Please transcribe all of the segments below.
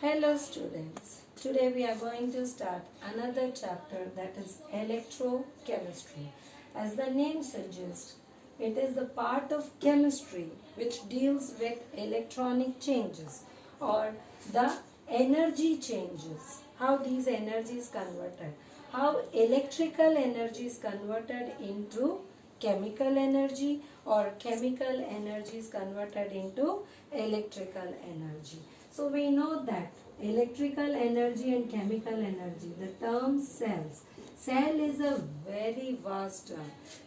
Hello students, today we are going to start another chapter, that is electrochemistry. As the name suggests, it is the part of chemistry which deals with electronic changes or the energy changes, how these energies converted, how electrical energy is converted into chemical energy or chemical energy is converted into electrical energy. So we know that electrical energy and chemical energy, the term cells. Cell is a very vast term.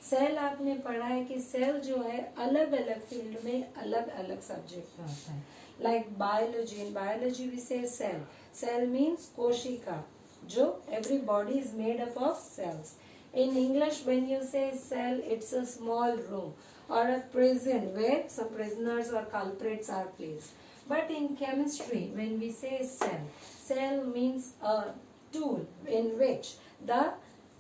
Cell आपने पढ़ा है कि cell जो है अलग अलग field में अलग अलग सब्जेक्ट में होता है. Like biology, in biology we say cell. Cell means कोशिका, जो every body is made up of cells. In English, when you say cell, it's a small room or a prison where some prisoners or culprits are placed. But in chemistry, when we say cell, cell means a tool in which the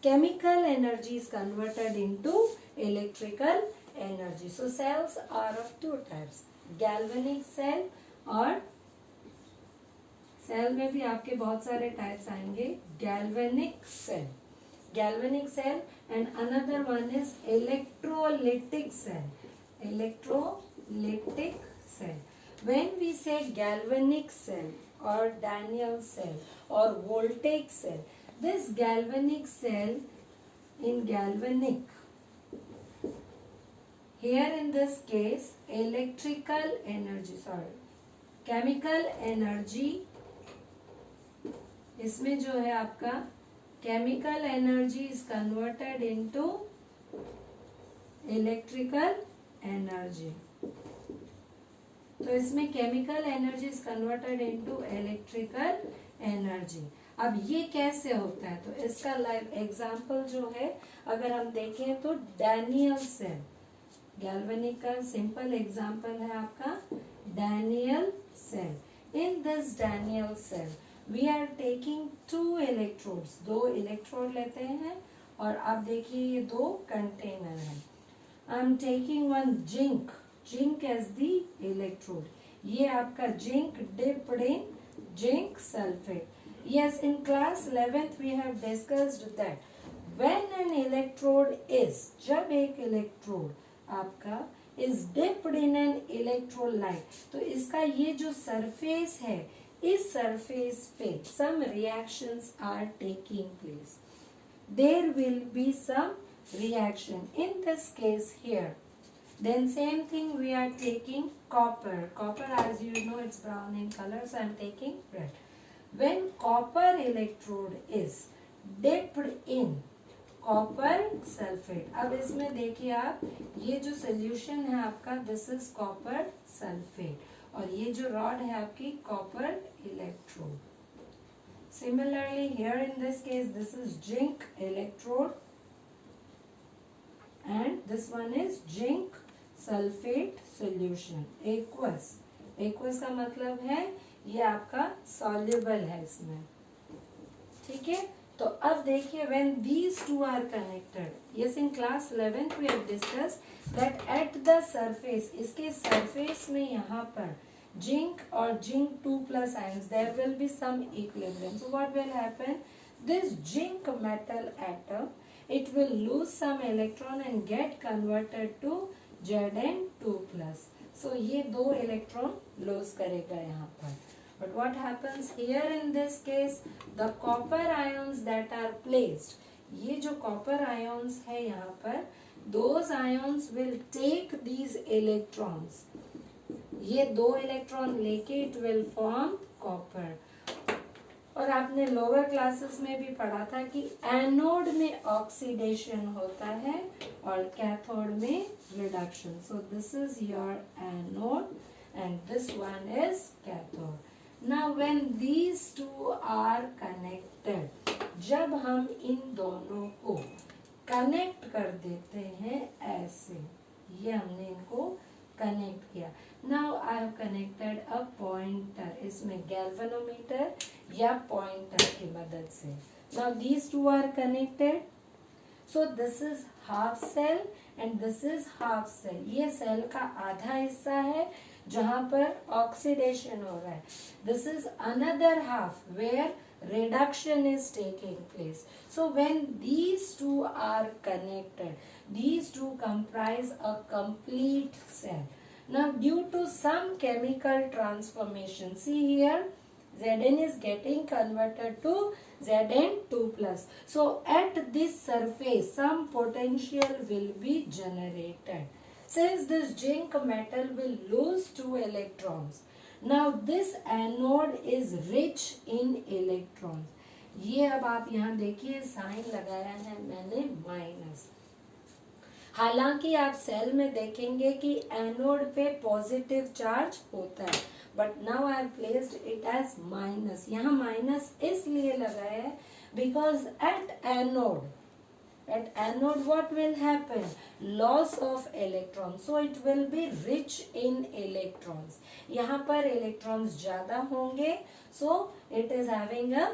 chemical energy is converted into electrical energy. So cells are of two types, galvanic cell और cell में भी आपके बहुत सारे types आएंगे. galvanic cell and another one is electrolytic cell. When we say galvanic cell or Daniell cell or voltaic cell, this galvanic cell in galvanic, here in this case chemical energy, इसमें जो है आपका chemical energy is converted into electrical energy. तो इसमें chemical energy is converted into electrical energy. अब ये कैसे होता है, तो इसका लाइव एग्जाम्पल जो है अगर हम देखें तो डैनियल सेल, गैल्वेनिक का सिंपल एग्जाम्पल है आपका Daniell cell. In this Daniell cell we are taking two electrodes, दो इलेक्ट्रोड लेते हैं और आप देखिए ये दो कंटेनर हैं. I am taking one zinc as the electrode. ये आपका zinc dipped in zinc sulfate. Yes, in class 11th we have discussed that when an electrode is, जब एक इलेक्ट्रोड आपका is dipped in an electrolyte, तो इसका ये जो surface है, इस सरफेस पे some reactions are taking place. There will be some reaction. In this case here, then same thing we are taking copper. Copper, as you know, it's brown in color, so I am taking red. When copper electrode is dipped in copper sulfate, अब इसमें देखिए आप, ये जो solution है आपका, this is copper sulfate और ये जो रॉड है आपकी copper electrode. Similarly here in this case this is zinc electrode and this one is zinc sulphate solution. Aqueous का मतलब है ये आपका सॉल्युबल है इसमें. ठीक है, तो अब देखिए when these two are connected, yes in class 11th we have discussed that at the surface, इसके surface में यहाँ पर zinc or zinc 2 plus ions, there will be some equilibrium. So what will happen, this zinc metal atom, it will lose some electron and get converted to Zn2 plus. So ये दो electron lose करेगा यहाँ पर. But what happens here in this case, the copper ions that are placed, ये जो copper ions है यहाँ पर, those ions will take these electrons. ये दो इलेक्ट्रॉन लेके it will form copper. और आपने लोअर क्लासेस में भी पढ़ा था कि एनोड में ऑक्सीडेशन होता है और कैथोड में reduction. So this is your anode and this one is cathode. Now when these two are connected, जब हम इन दोनों को कनेक्ट कर देते हैं ऐसे, ये हमने इनको कनेक्ट किया. Now I have connected a pointer, इसमें गैल्वेनोमीटर या पॉइंटर की मदद से. Now these two are connected. So this is half cell and this is half cell. ये सेल का आधा हिस्सा है, जहां पर ऑक्सीडेशन हो रहा है. This is another half where reduction is taking place. So when these two are connected, these two comprise a complete cell. Now due to some chemical transformation, see here, Zn is getting converted to Zn2 plus. So at this surface some potential will be generated. Since this zinc metal will lose 2 electrons, now this anode is rich in electrons. ये अब आप यहाँ देखिए sign लगाया है मैंने minus. हालांकि आप सेल में देखेंगे कि एनोड पे पॉजिटिव चार्ज होता है, but now I have placed it as minus. यहाँ माइनस इसलिए लगाया है because at anode what will happen? Loss of electrons, so it will be rich in electrons. यहाँ पर electrons ज्यादा होंगे, so it is having a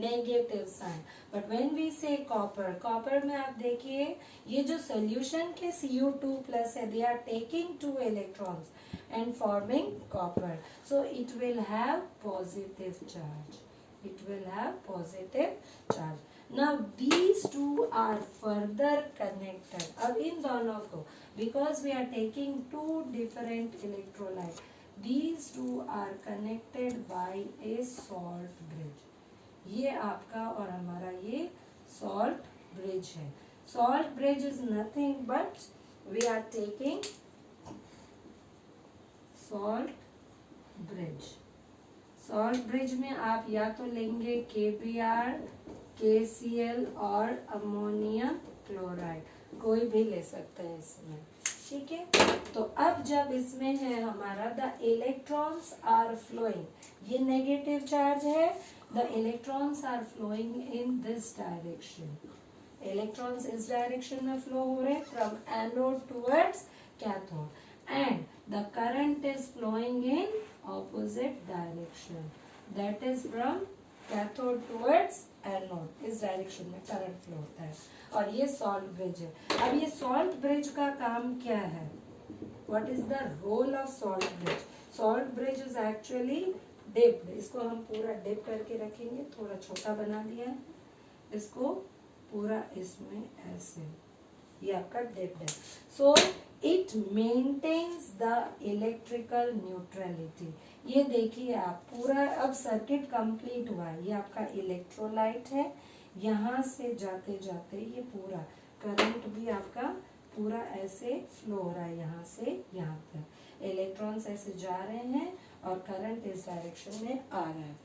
negative sign. But when we say copper में आप देखिए ये जो solution के Cu2 plus है, they are taking 2 electrons and forming copper, so it will have positive charge. It will have positive charge. Now these two are further connected. अब इन दोनों को, because we are taking two different electrolytes, these two are connected by a salt bridge. ये आपका और हमारा ये salt bridge है. Salt bridge is nothing but we are taking salt bridge. Salt bridge में आप या तो लेंगे KBr, KCl और अमोनिया क्लोराइड, कोई भी ले सकते हैं इसमें. ठीक है, तो अब जब इसमें है हमारा द इलेक्ट्रॉन्स आर फ्लोइंग, ये नेगेटिव चार्ज है, the electrons are flowing in this direction. Electrons इस डायरेक्शन में फ्लो हो रहे from anode towards cathode and the current is flowing in opposite direction, that is from cathode towards anode. इस direction में current flow होता है और ये सॉल्ट ब्रिज है. अब ये सॉल्ट ब्रिज का काम क्या है? What is the role of salt bridge? Salt bridge is actually dipped. इसको हम पूरा डिप करके रखेंगे, थोड़ा छोटा बना दिया है इसको पूरा इसमें ऐसे, ये आपका डिप्ड है. So it maintains the electrical neutrality. ये देखिए आप पूरा अब सर्किट कंप्लीट हुआ है. ये आपका इलेक्ट्रोलाइट है, यहाँ से जाते जाते ये पूरा करंट भी आपका पूरा ऐसे फ्लो हो रहा है, यहाँ से यहाँ तक इलेक्ट्रॉन्स ऐसे जा रहे हैं और करंट इस डायरेक्शन में आ रहा है.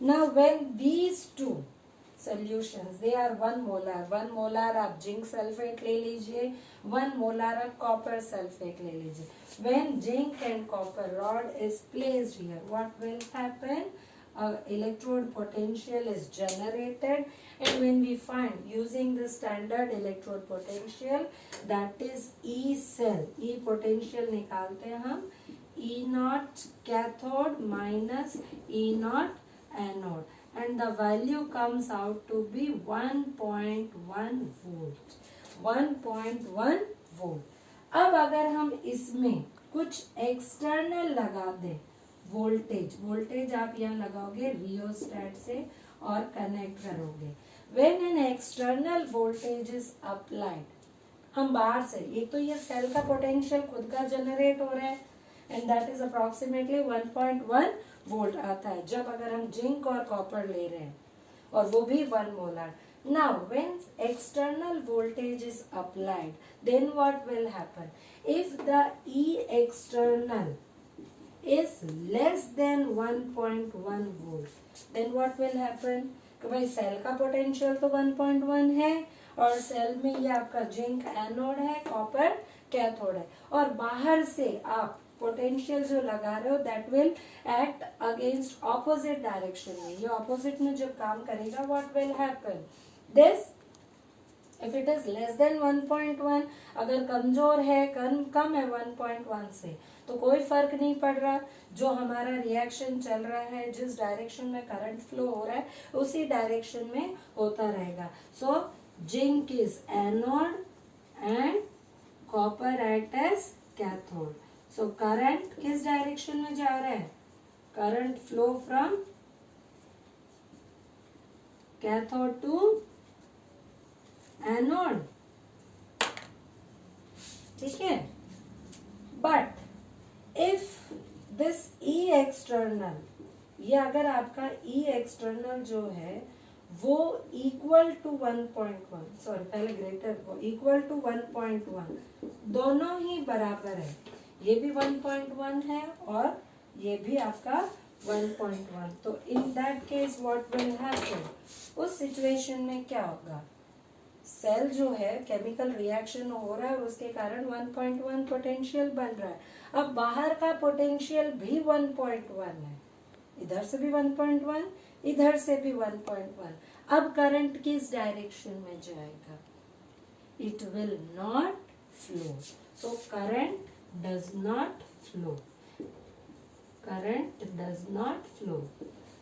Now when these two solutions they are 1 molar आप जिंक सल्फेट ले लीजिए, 1 molar आप कॉपर सल्फेट ले लीजिए. when zinc and copper rod is placed here, what will happen? Electrode potential is generated, and when we find using the standard electrode potential, that is E cell, E potential निकालते हैं हम, E naught cathode minus E naught anode, and the value comes out to be 1.1 volt. 1.1 volt. अब अगर हम इसमें कुछ external लगा दें, वोल्टेज आप यहाँ लगाओगे रियोस्टेट से और कनेक्ट करोगे. When an external voltage is applied, हम बाहर से, एक तो ये सेल का पोटेंशियल खुद का जनरेट हो रहा है and that is approximately 1.1 volt आता है जब अगर हम जिंक और कॉपर ले रहे हैं, और वो भी 1 molar. Now when external voltage is applied, then what will happen? If the E external is less than 1.1 volt, then what will happen? कि भाई सेल का पोटेंशियल तो 1.1 है और सेल में ये आपका जिंक एनोड है, कॉपर कैथोड है, और बाहर से आप पोटेंशियल जो लगा रहे हो that will act against opposite direction में. ये ऑपोजिट में जब काम करेगा what will happen? This if it is less than 1.1, अगर कमजोर है, कम है 1.1 से, तो कोई फर्क नहीं पड़ रहा. जो हमारा रिएक्शन चल रहा है, जिस डायरेक्शन में करंट फ्लो हो रहा है उसी डायरेक्शन में होता रहेगा. So zinc is anode and copper act as cathode. So current किस डायरेक्शन में जा रहा है? Current flow from cathode to anode, ठीक है। But if this E external, ये अगर आपका ई एक्सटर्नल जो है वो इक्वल टू 1.1, सॉरी पहले ग्रेटर, वो इक्वल टू 1.1, दोनों ही बराबर है, ये भी 1.1 है और ये भी आपका 1.1, तो in that case what will happen, उस सिचुएशन में क्या होगा? सेल जो है केमिकल रिएक्शन हो रहा है और उसके कारण 1.1 पोटेंशियल बन रहा है। अब बाहर का पोटेंशियल भी 1.1 है, इधर से भी 1.1, इधर से भी 1.1। अब करंट किस डायरेक्शन में जाएगा? It will not flow, so current does not flow, current does not flow,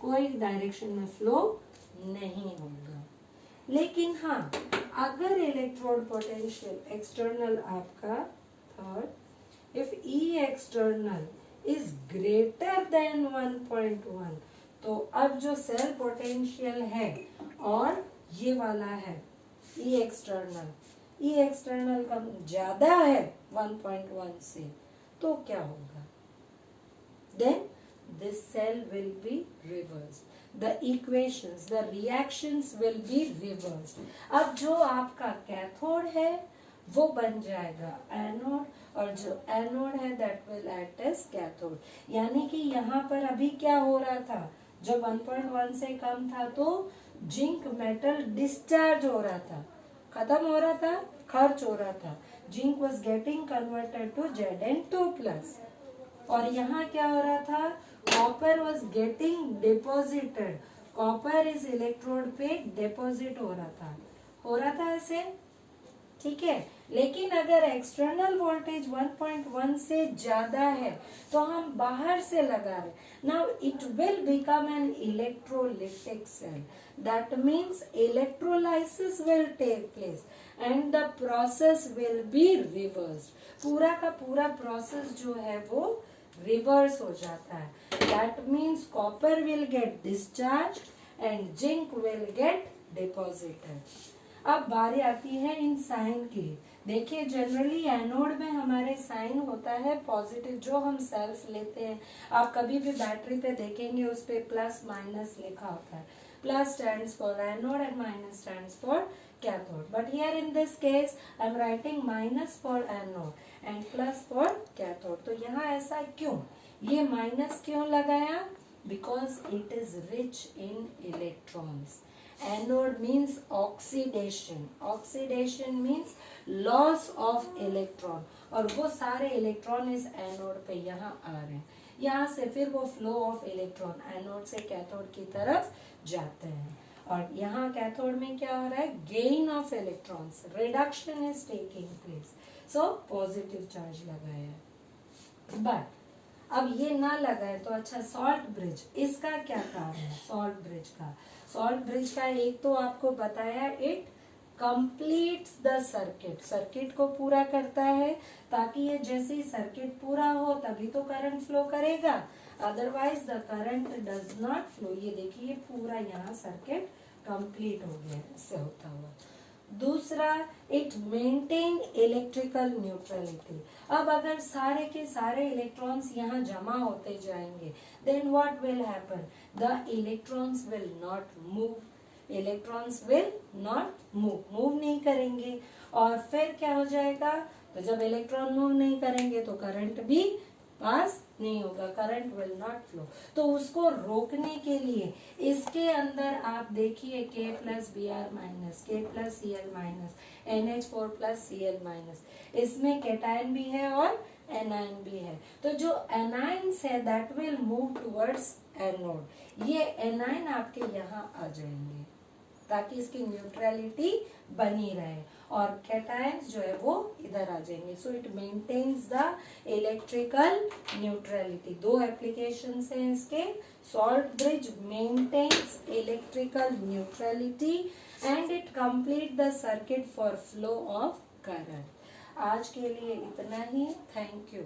कोई डायरेक्शन में फ्लो नहीं होगा। लेकिन हाँ, अगर इलेक्ट्रोड पोटेंशियल एक्सटर्नल आपका third, if E external is greater than 1.1, तो अब जो सेल पोटेंशियल है और ये वाला है ई एक्सटर्नल, ई एक्सटर्नल कम ज्यादा है 1.1 से, तो क्या होगा? Then this cell will be reversed. The equations, the reactions will be reversed. अब जो आपका कैथोड है वो बन जाएगा एनोड, और जो एनोड है that will act as cathode. यानी कि यहाँ पर अभी क्या हो रहा था, जब 1.1 से कम था तो जिंक मेटल डिस्चार्ज हो रहा था, खत्म हो रहा था, खर्च हो रहा था, zinc was getting converted to Zn2+। और यहाँ क्या हो रहा था, copper was getting deposited, copper इस इलेक्ट्रोड पे डिपॉजिट हो रहा था ऐसे, ठीक है। लेकिन अगर एक्सटर्नल वोल्टेज 1.1 से ज्यादा है तो हम बाहर से लगा रहे, now it will become an electrolytic cell, that means electrolysis will take place and the process will be reversed. पूरा का पूरा प्रोसेस जो है वो रिवर्स हो जाता है, that means copper will get discharge and zinc will get deposited. अब बारी आती है इन साइन की। देखिए जनरली एनोड में हमारे साइन होता है पॉजिटिव, जो हम सेल्स लेते हैं, आप कभी भी बैटरी पे देखेंगे उस पे प्लस माइनस लिखा होता है, plus stands for anode and minus stands for cathode. But here in this case I am writing minus for anode and plus for cathode. तो यहाँ ऐसा क्यों, ये माइनस क्यों लगाया? Because it is rich in electrons. Anode means oxidation. Oxidation means loss of electron. और वो सारे इलेक्ट्रॉन इस एनोड पे यहाँ आ रहे हैं, यहाँ से फिर वो फ्लो ऑफ इलेक्ट्रॉन एनोड से कैथोड की तरफ जाते हैं। और यहाँ कैथोड में क्या हो रहा है, gain of electrons, reduction is taking place, so positive charge लगाया। बट अब ये ना लगाए तो अच्छा, सॉल्ट ब्रिज, इसका क्या काम है? सॉल्ट ब्रिज का एक तो आपको बताया, it completes the circuit, circuit को पूरा करता है, ताकि ये जैसे ही सर्किट पूरा हो तभी तो करंट फ्लो करेगा, otherwise the current does not flow. ये देखिए पूरा यहाँ सर्किट कंप्लीट हो गया इससे होता हुआ। दूसरा, इट मेंटेन इलेक्ट्रिकल न्यूट्रलिटी। अब अगर सारे के सारे इलेक्ट्रॉन्स यहाँ जमा होते जाएंगे, then what will happen, the electrons will not move, electrons will not move नहीं करेंगे। और फिर क्या हो जाएगा, तो जब इलेक्ट्रॉन मूव नहीं करेंगे तो करंट भी पास नहीं होगा, करंट विल नॉट फ्लो। तो उसको रोकने के लिए इसके अंदर आप देखिए K+Br- K+Cl- NH4+Cl-, इसमें कैटायन भी है और एनायन भी है। तो जो एनायंस है that will move towards anode, ये एनायन आपके यहाँ आ जाएंगे ताकि इसकी न्यूट्रलिटी बनी रहे, और कैटायंस जो है वो इधर आ जाएंगे। So it maintains the electrical neutrality. दो एप्लीकेशंस हैं इसके, salt bridge maintains electrical neutrality and it complete the circuit for flow of current. आज के लिए इतना ही, थैंक यू।